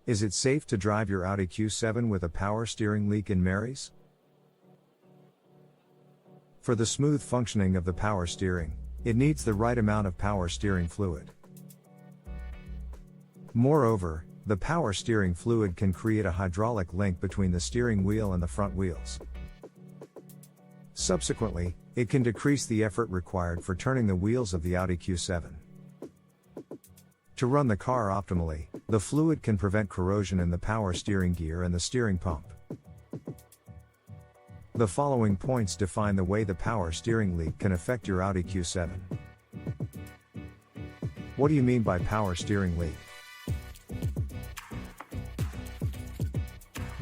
Is it safe to drive your Audi Q7 with a power steering leak in Mary's? For the smooth functioning of the power steering, it needs the right amount of power steering fluid. Moreover, the power steering fluid can create a hydraulic link between the steering wheel and the front wheels. Subsequently, it can decrease the effort required for turning the wheels of the Audi Q7. To run the car optimally, the fluid can prevent corrosion in the power steering gear and the steering pump. The following points define the way the power steering leak can affect your Audi Q7. What do you mean by power steering leak?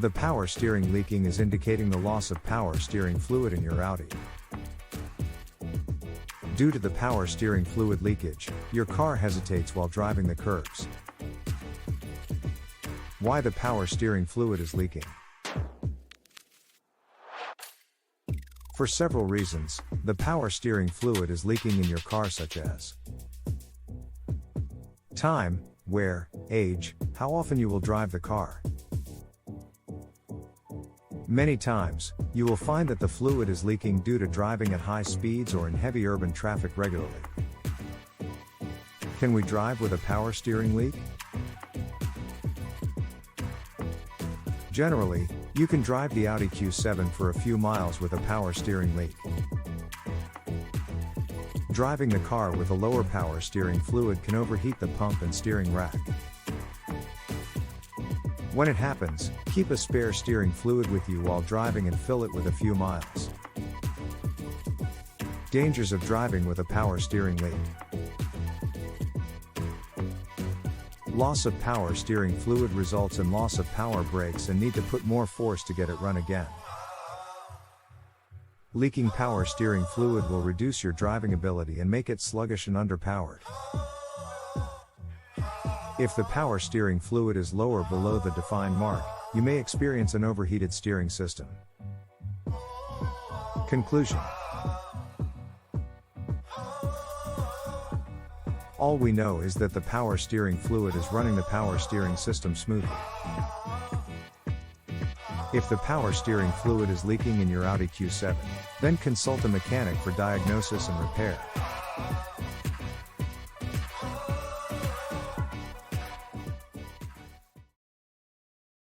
The power steering leaking is indicating the loss of power steering fluid in your Audi. Due to the power steering fluid leakage, your car hesitates while driving the curves. Why the power steering fluid is leaking? For several reasons, the power steering fluid is leaking in your car, such as time, wear, age, how often you will drive the car. Many times, you will find that the fluid is leaking due to driving at high speeds or in heavy urban traffic regularly. Can we drive with a power steering leak? Generally, you can drive the Audi Q7 for a few miles with a power steering leak. Driving the car with a lower power steering fluid can overheat the pump and steering rack. When it happens, keep a spare steering fluid with you while driving and fill it with a few miles. Dangers of driving with a power steering leak. Loss of power steering fluid results in loss of power brakes and need to put more force to get it run again. Leaking power steering fluid will reduce your driving ability and make it sluggish and underpowered. If the power steering fluid is lower below the defined mark, you may experience an overheated steering system. Conclusion. All we know is that the power steering fluid is running the power steering system smoothly. If the power steering fluid is leaking in your Audi Q7, then consult a mechanic for diagnosis and repair.